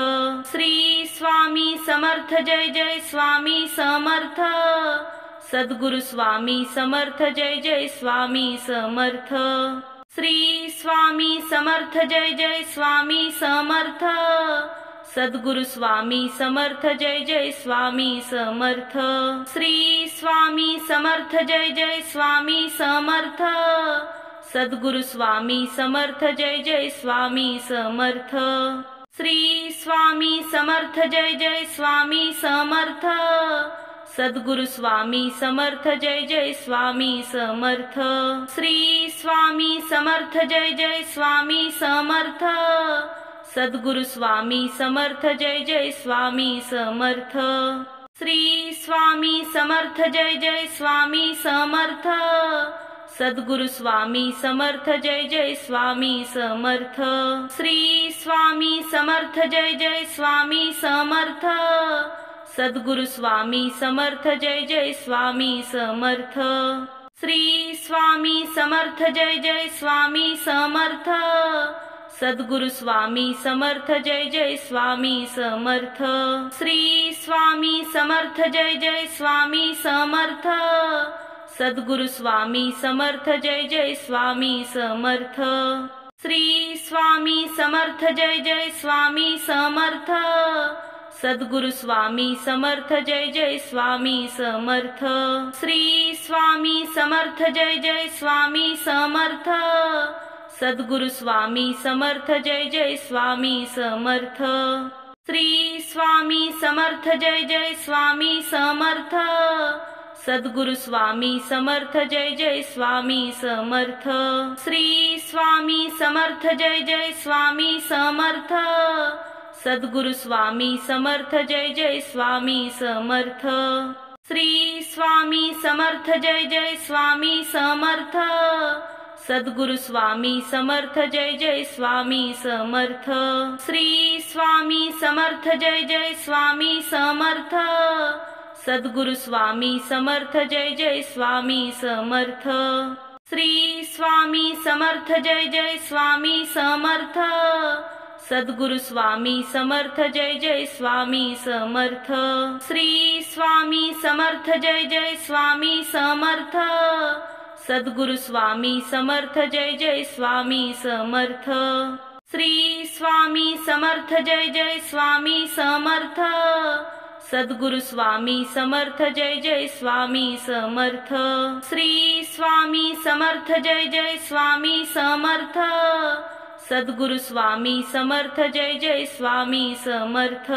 श्री स्वामी समर्थ जय जय स्वामी समर्थ। सद्गुरु स्वामी समर्थ जय जय स्वामी समर्थ। श्री स्वामी समर्थ जय जय स्वामी समर्थ। सद्गुरु स्वामी समर्थ जय जय स्वामी समर्थ। श्री स्वामी समर्थ जय जय स्वामी समर्थ। सद्गुरु स्वामी समर्थ जय जय स्वामी समर्थ। श्री स्वामी समर्थ जय जय स्वामी समर्थ। सद्गुरु स्वामी समर्थ जय जय स्वामी समर्थ। श्री स्वामी समर्थ जय जय स्वामी समर्थ। सद्गुरु स्वामी समर्थ जय जय स्वामी समर्थ। श्री स्वामी समर्थ जय जय स्वामी समर्थ। सद्गुरु स्वामी समर्थ जय जय स्वामी समर्थ। श्री स्वामी समर्थ जय जय स्वामी समर्थ। सद्गुरु स्वामी समर्थ जय जय स्वामी समर्थ। श्री स्वामी समर्थ जय जय स्वामी समर्थ। सद्गुरु स्वामी समर्थ जय जय स्वामी समर्थ। श्री स्वामी समर्थ जय जय स्वामी समर्थ। सद्गुरु स्वामी समर्थ जय जय स्वामी समर्थ। श्री स्वामी समर्थ जय जय स्वामी समर्थ। सद्गुरु स्वामी समर्थ जय जय स्वामी समर्थ। श्री स्वामी समर्थ जय जय स्वामी समर्थ। सद्गुरु स्वामी समर्थ जय जय स्वामी समर्थ। श्री स्वामी समर्थ जय जय स्वामी समर्थ। सद्गुरु स्वामी समर्थ जय जय स्वामी समर्थ। श्री स्वामी समर्थ जय जय स्वामी समर्थ। सद्गुरु स्वामी समर्थ जय जय स्वामी समर्थ। श्री स्वामी समर्थ जय जय स्वामी समर्थ। सद्गुरु स्वामी समर्थ जय जय स्वामी समर्थ। श्री स्वामी समर्थ जय जय स्वामी समर्थ। सद्गुरु स्वामी समर्थ जय जय स्वामी समर्थ। श्री स्वामी समर्थ जय जय स्वामी समर्थ। सद्गुरु स्वामी समर्थ जय जय स्वामी समर्थ। श्री स्वामी समर्थ जय जय स्वामी समर्थ। सद्गुरु स्वामी समर्थ जय जय स्वामी समर्थ। श्री स्वामी समर्थ जय जय स्वामी समर्थ। सद्गुरु स्वामी समर्थ जय जय स्वामी समर्थ। श्री स्वामी समर्थ जय जय स्वामी समर्थ। सद्गुरु स्वामी समर्थ जय जय स्वामी समर्थ।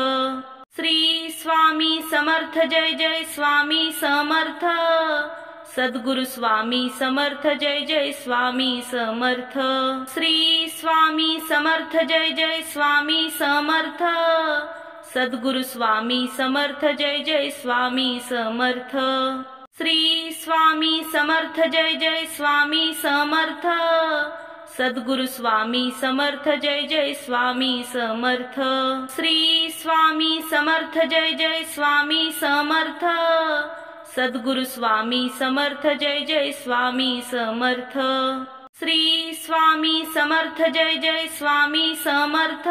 श्री स्वामी समर्थ जय जय स्वामी समर्थ। सद्गुरु स्वामी समर्थ जय जय स्वामी समर्थ। श्री स्वामी समर्थ जय जय स्वामी समर्थ। सद्गुरु स्वामी समर्थ जय जय स्वामी समर्थ। श्री स्वामी समर्थ जय जय स्वामी समर्थ। सद्गुरु स्वामी समर्थ जय जय स्वामी समर्थ। श्री स्वामी समर्थ जय जय स्वामी समर्थ। सद्गुरु स्वामी समर्थ जय जय स्वामी समर्थ। श्री स्वामी समर्थ जय जय स्वामी समर्थ।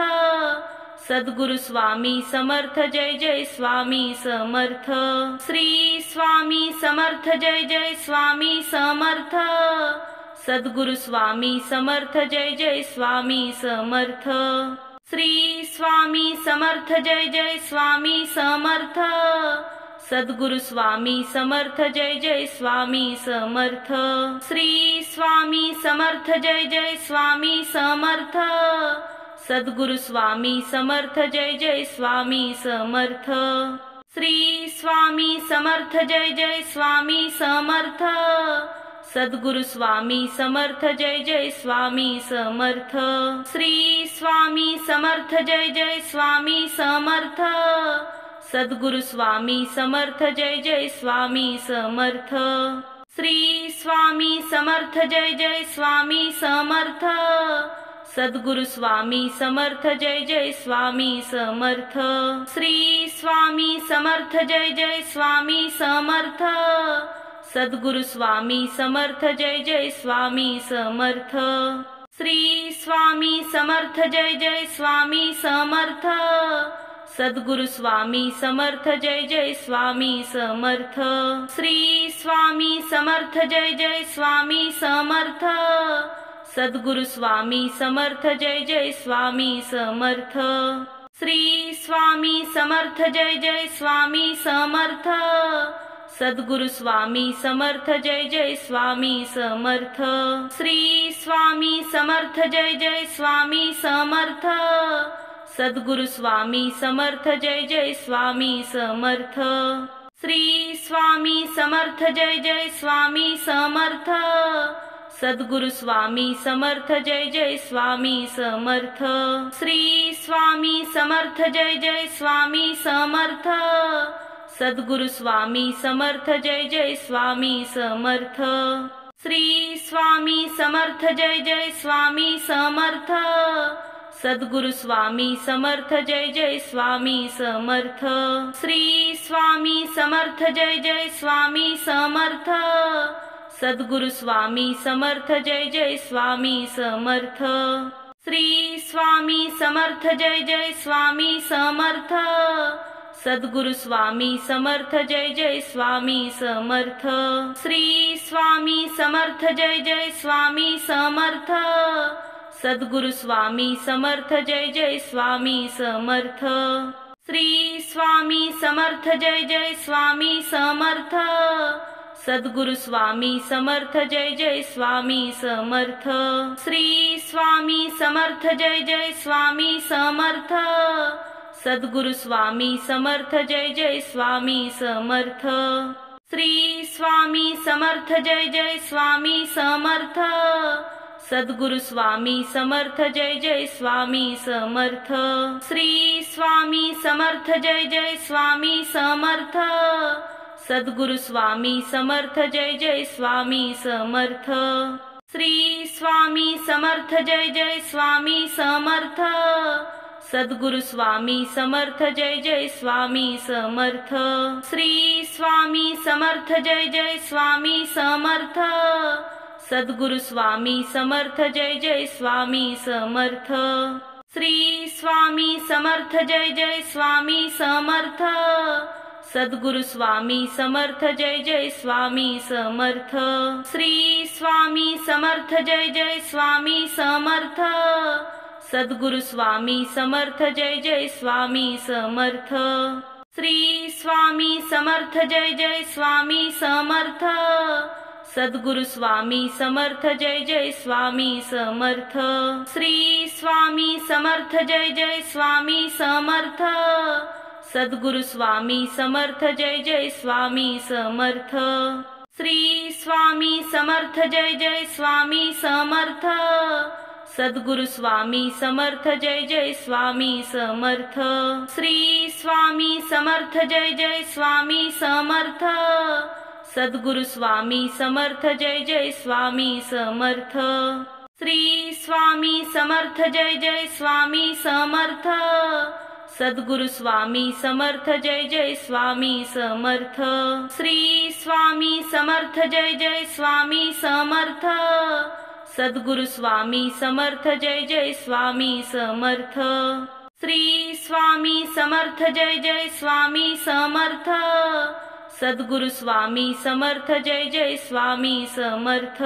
सद्गुरु स्वामी समर्थ जय जय स्वामी समर्थ। श्री स्वामी समर्थ जय जय स्वामी समर्थ। सद्गुरु स्वामी समर्थ जय जय स्वामी समर्थ। श्री स्वामी समर्थ जय जय स्वामी समर्थ। सद्गुरु स्वामी समर्थ जय जय स्वामी समर्थ। श्री स्वामी समर्थ जय जय स्वामी समर्थ। सद्गुरु स्वामी समर्थ जय जय स्वामी समर्थ। श्री स्वामी समर्थ जय जय स्वामी समर्थ। सद्गुरु स्वामी समर्थ जय जय स्वामी समर्थ। श्री स्वामी समर्थ जय जय स्वामी समर्थ। सद्गुरु स्वामी समर्थ जय जय स्वामी समर्थ। श्री स्वामी समर्थ जय जय स्वामी समर्थ। सद्गुरु स्वामी समर्थ जय जय स्वामी समर्थ। श्री स्वामी समर्थ जय जय स्वामी समर्थ। सद्गुरु स्वामी समर्थ जय जय स्वामी समर्थ। श्री स्वामी समर्थ जय जय स्वामी समर्थ। सद्गुरु स्वामी समर्थ जय जय स्वामी समर्थ। श्री स्वामी समर्थ जय जय स्वामी समर्थ। सद्गुरु स्वामी समर्थ जय जय स्वामी समर्थ। श्री स्वामी समर्थ जय जय स्वामी समर्थ। सद्गुरु स्वामी समर्थ जय जय स्वामी समर्थ। श्री स्वामी समर्थ जय जय स्वामी समर्थ। सद्गुरु स्वामी समर्थ जय जय स्वामी समर्थ। श्री स्वामी समर्थ जय जय स्वामी समर्थ। सद्गुरु स्वामी समर्थ जय जय स्वामी समर्थ। श्री स्वामी समर्थ जय जय स्वामी समर्थ। सद्गुरु स्वामी समर्थ जय जय स्वामी समर्थ। श्री स्वामी समर्थ जय जय स्वामी समर्थ। सद्गुरु स्वामी समर्थ जय जय स्वामी समर्थ। श्री स्वामी समर्थ जय जय स्वामी समर्थ। सद्गुरु स्वामी समर्थ जय जय स्वामी समर्थ। श्री स्वामी समर्थ जय जय स्वामी समर्थ। सद्गुरु स्वामी समर्थ जय जय स्वामी समर्थ। श्री स्वामी समर्थ जय जय स्वामी समर्थ। सद्गुरु स्वामी समर्थ जय जय स्वामी समर्थ। श्री स्वामी समर्थ जय जय स्वामी समर्थ। सद्गुरु स्वामी समर्थ जय जय स्वामी समर्थ। श्री स्वामी समर्थ जय जय स्वामी समर्थ। सद्गुरु स्वामी समर्थ जय जय स्वामी समर्थ। श्री स्वामी समर्थ जय जय स्वामी समर्थ। सद्गुरु स्वामी समर्थ जय जय स्वामी समर्थ। श्री स्वामी समर्थ जय जय स्वामी समर्थ। सद्गुरु स्वामी समर्थ जय जय स्वामी समर्थ। श्री स्वामी समर्थ जय जय स्वामी समर्थ। सद्गुरु स्वामी समर्थ जय जय स्वामी समर्थ। श्री स्वामी समर्थ जय जय स्वामी समर्थ। सद्गुरु स्वामी समर्थ जय जय स्वामी समर्थ। श्री स्वामी समर्थ जय जय स्वामी समर्थ। सद्गुरु स्वामी समर्थ जय जय स्वामी समर्थ। श्री स्वामी समर्थ जय जय स्वामी समर्थ। सद्गुरु स्वामी समर्थ जय जय स्वामी समर्थ। श्री स्वामी समर्थ जय जय स्वामी समर्थ। सद्गुरु स्वामी समर्थ जय जय स्वामी समर्थ। श्री स्वामी समर्थ जय जय स्वामी समर्थ। सद्गुरु स्वामी समर्थ जय जय स्वामी समर्थ। श्री स्वामी समर्थ जय जय स्वामी समर्थ। सद्गुरु स्वामी समर्थ जय जय स्वामी समर्थ। श्री स्वामी समर्थ जय जय स्वामी समर्थ। सद्गुरु स्वामी समर्थ जय जय स्वामी समर्थ। श्री स्वामी समर्थ जय जय स्वामी समर्थ। सद्गुरु स्वामी समर्थ जय जय स्वामी समर्थ। श्री स्वामी समर्थ जय जय स्वामी समर्थ। सद्गुरु स्वामी समर्थ जय जय स्वामी समर्थ। श्री स्वामी समर्थ जय जय स्वामी समर्थ। सद्गुरु स्वामी समर्थ जय जय स्वामी समर्थ।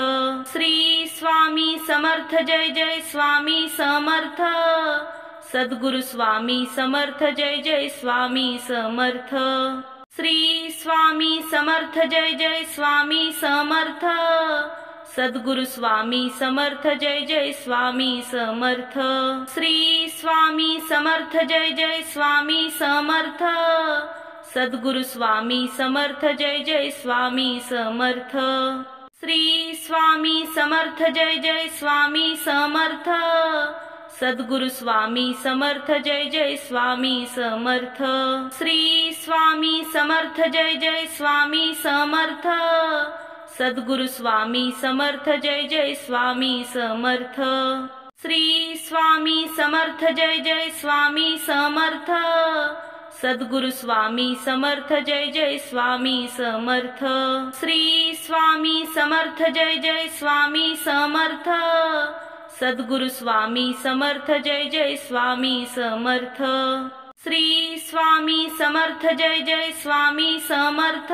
श्री स्वामी समर्थ जय जय स्वामी समर्थ। सद्गुरु स्वामी समर्थ जय जय स्वामी समर्थ। श्री स्वामी समर्थ जय जय स्वामी समर्थ। सद्गुरु स्वामी समर्थ जय जय स्वामी समर्थ। श्री स्वामी समर्थ जय जय स्वामी समर्थ। सद्गुरु स्वामी समर्थ जय जय स्वामी समर्थ। श्री स्वामी समर्थ जय जय स्वामी समर्थ। सद्गुरु स्वामी समर्थ जय जय स्वामी समर्थ। श्री स्वामी समर्थ जय जय स्वामी समर्थ। सद्गुरु स्वामी समर्थ जय जय स्वामी समर्थ। श्री स्वामी समर्थ जय जय स्वामी समर्थ। सद्गुरु स्वामी समर्थ जय जय स्वामी समर्थ। श्री स्वामी समर्थ जय जय स्वामी समर्थ। सद्गुरु स्वामी समर्थ जय जय स्वामी समर्थ। श्री स्वामी समर्थ जय जय स्वामी समर्थ।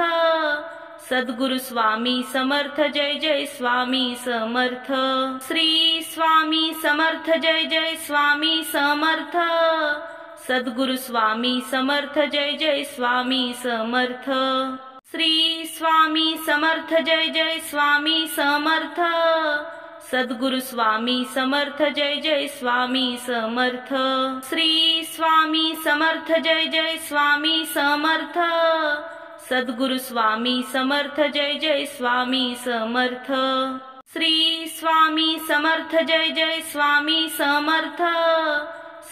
सद्गुरु स्वामी समर्थ जय जय स्वामी समर्थ। श्री स्वामी समर्थ जय जय स्वामी समर्थ। सद्गुरु स्वामी समर्थ जय जय स्वामी समर्थ। श्री स्वामी समर्थ जय जय स्वामी समर्थ। सद्गुरु स्वामी समर्थ जय जय स्वामी समर्थ। श्री स्वामी समर्थ जय जय स्वामी समर्थ। सद्गुरु स्वामी समर्थ जय जय स्वामी समर्थ। श्री स्वामी समर्थ जय जय स्वामी समर्थ।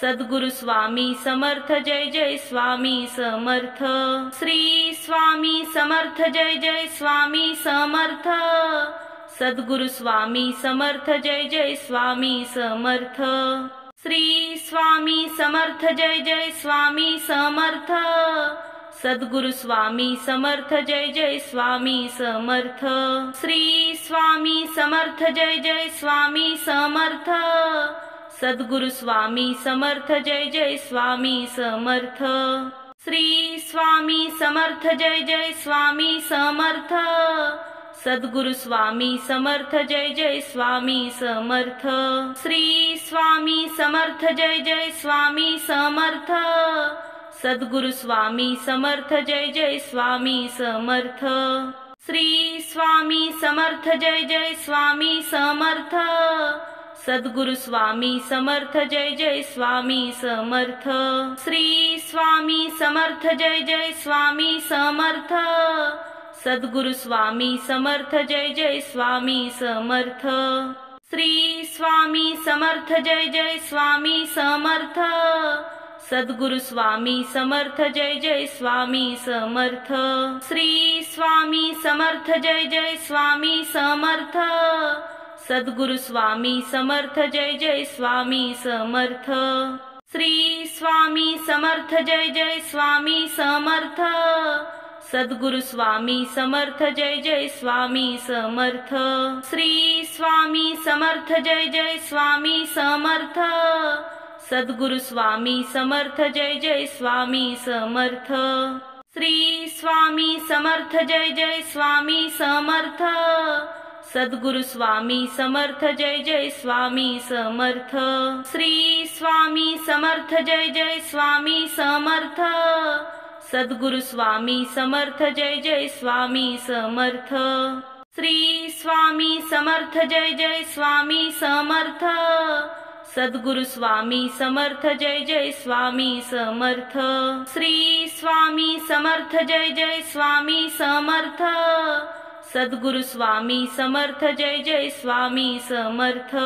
सद्गुरु स्वामी समर्थ जय जय स्वामी समर्थ। श्री स्वामी समर्थ जय जय स्वामी समर्थ। सद्गुरु स्वामी समर्थ जय जय स्वामी समर्थ। श्री स्वामी समर्थ जय जय स्वामी समर्थ। सद्गुरु स्वामी समर्थ जय जय स्वामी समर्थ। श्री स्वामी समर्थ जय जय स्वामी समर्थ। सद्गुरु स्वामी समर्थ जय जय स्वामी समर्थ। श्री स्वामी समर्थ जय जय स्वामी समर्थ। सद्गुरु स्वामी समर्थ जय जय स्वामी समर्थ। श्री स्वामी समर्थ जय जय स्वामी समर्थ। सद्गुरु स्वामी समर्थ जय जय स्वामी समर्थ। श्री स्वामी समर्थ जय जय स्वामी समर्थ। सद्गुरु स्वामी समर्थ जय जय स्वामी समर्थ। श्री स्वामी समर्थ जय जय स्वामी समर्थ। सद्गुरु स्वामी समर्थ जय जय स्वामी समर्थ। श्री स्वामी समर्थ जय जय स्वामी समर्थ। सद्गुरु स्वामी समर्थ जय जय स्वामी समर्थ। श्री स्वामी समर्थ जय जय स्वामी समर्थ। सद्गुरु स्वामी समर्थ जय जय स्वामी समर्थ। श्री स्वामी समर्थ जय जय स्वामी समर्थ। सद्गुरु स्वामी समर्थ जय जय स्वामी समर्थ। श्री स्वामी समर्थ जय जय स्वामी समर्थ। सद्गुरु स्वामी समर्थ जय जय स्वामी समर्थ। श्री स्वामी समर्थ जय जय स्वामी समर्थ। सद्गुरु स्वामी समर्थ जय जय स्वामी समर्थ। श्री स्वामी समर्थ जय जय स्वामी समर्थ। सद्गुरु स्वामी समर्थ जय जय स्वामी समर्थ। श्री स्वामी समर्थ जय जय स्वामी समर्थ। सद्गुरु स्वामी समर्थ जय जय स्वामी समर्थ। श्री स्वामी समर्थ जय जय स्वामी समर्थ। सद्गुरु स्वामी समर्थ जय जय स्वामी समर्थ।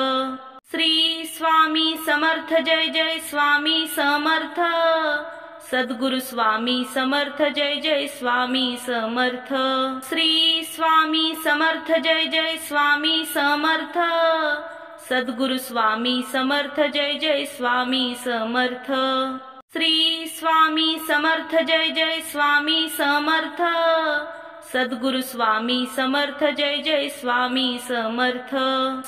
श्री स्वामी समर्थ जय जय स्वामी समर्थ। सद्गुरु स्वामी समर्थ जय जय स्वामी समर्थ। श्री स्वामी समर्थ जय जय स्वामी समर्थ। सद्गुरु स्वामी समर्थ जय जय स्वामी समर्थ। श्री स्वामी समर्थ जय जय स्वामी समर्थ। सद्गुरु स्वामी समर्थ जय जय स्वामी समर्थ।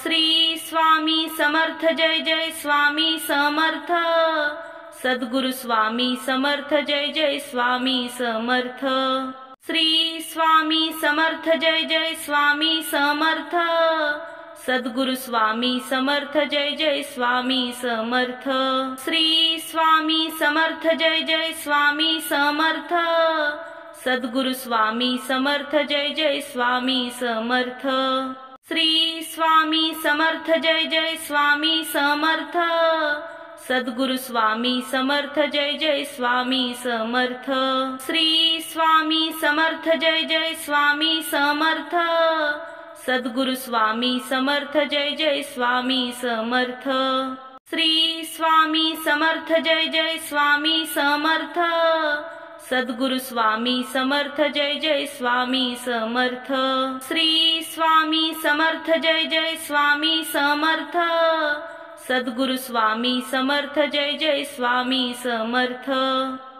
श्री स्वामी समर्थ जय जय स्वामी समर्थ। सद्गुरु स्वामी समर्थ जय जय स्वामी समर्थ। श्री स्वामी समर्थ जय जय स्वामी समर्थ। सद्गुरु स्वामी समर्थ जय जय स्वामी समर्थ। श्री स्वामी समर्थ जय जय स्वामी समर्थ। सद्गुरु स्वामी समर्थ जय जय स्वामी समर्थ। श्री स्वामी समर्थ जय जय स्वामी समर्थ। सद्गुरु स्वामी समर्थ जय जय स्वामी समर्थ। श्री स्वामी समर्थ जय जय स्वामी समर्थ। सद्गुरु स्वामी समर्थ जय जय स्वामी समर्थ। श्री स्वामी समर्थ जय जय स्वामी समर्थ। सद्गुरु स्वामी समर्थ जय जय स्वामी समर्थ। श्री स्वामी समर्थ जय जय स्वामी समर्थ। सद्गुरु स्वामी समर्थ जय जय स्वामी समर्थ।